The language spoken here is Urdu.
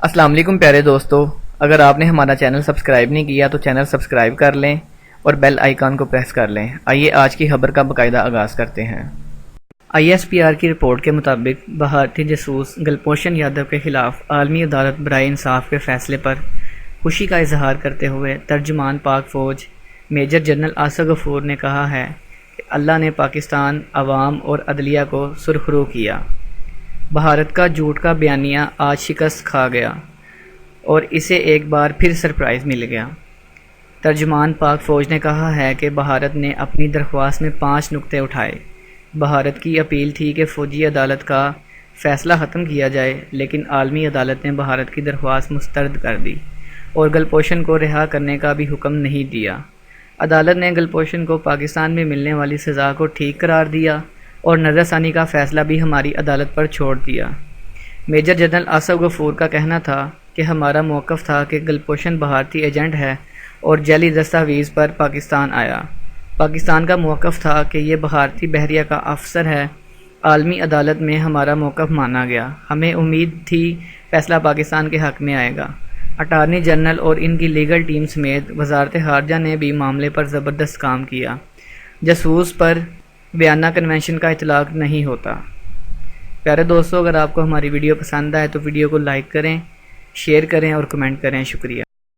السلام علیکم پیارے دوستو، اگر آپ نے ہمارا چینل سبسکرائب نہیں کیا تو چینل سبسکرائب کر لیں اور بیل آئیکن کو پریس کر لیں۔ آئیے آج کی خبر کا باقاعدہ آغاز کرتے ہیں۔ ISPR کی رپورٹ کے مطابق بھارتی جاسوس گلبھوشن یادو کے خلاف عالمی عدالت برائے انصاف کے فیصلے پر خوشی کا اظہار کرتے ہوئے ترجمان پاک فوج میجر جنرل آصف غفور نے کہا ہے کہ اللہ نے پاکستان عوام اور عدلیہ کو سرخرو کیا۔ بھارت کا جھوٹ کا بیانیہ آج شکست کھا گیا اور اسے ایک بار پھر سرپرائز مل گیا۔ ترجمان پاک فوج نے کہا ہے کہ بھارت نے اپنی درخواست میں 5 نکتے اٹھائے۔ بھارت کی اپیل تھی کہ فوجی عدالت کا فیصلہ ختم کیا جائے، لیکن عالمی عدالت نے بھارت کی درخواست مسترد کر دی اور گلبھوشن کو رہا کرنے کا بھی حکم نہیں دیا۔ عدالت نے گلبھوشن کو پاکستان میں ملنے والی سزا کو ٹھیک قرار دیا اور نظر ثانی کا فیصلہ بھی ہماری عدالت پر چھوڑ دیا۔ میجر جنرل آصف غفور کا کہنا تھا کہ ہمارا موقف تھا کہ گلبھوشن بھارتی ایجنٹ ہے اور جعلی دستاویز پر پاکستان آیا۔ پاکستان کا موقف تھا کہ یہ بھارتی بحریہ کا افسر ہے۔ عالمی عدالت میں ہمارا موقف مانا گیا۔ ہمیں امید تھی فیصلہ پاکستان کے حق میں آئے گا۔ اٹارنی جنرل اور ان کی لیگل ٹیم سمیت وزارت خارجہ نے بھی معاملے پر زبردست کام کیا۔ جاسوس پر ویانا کنونشن کا اطلاق نہیں ہوتا۔ پیارے دوستو، اگر آپ کو ہماری ویڈیو پسند آئے تو ویڈیو کو لائک کریں، شیئر کریں اور کمنٹ کریں۔ شکریہ۔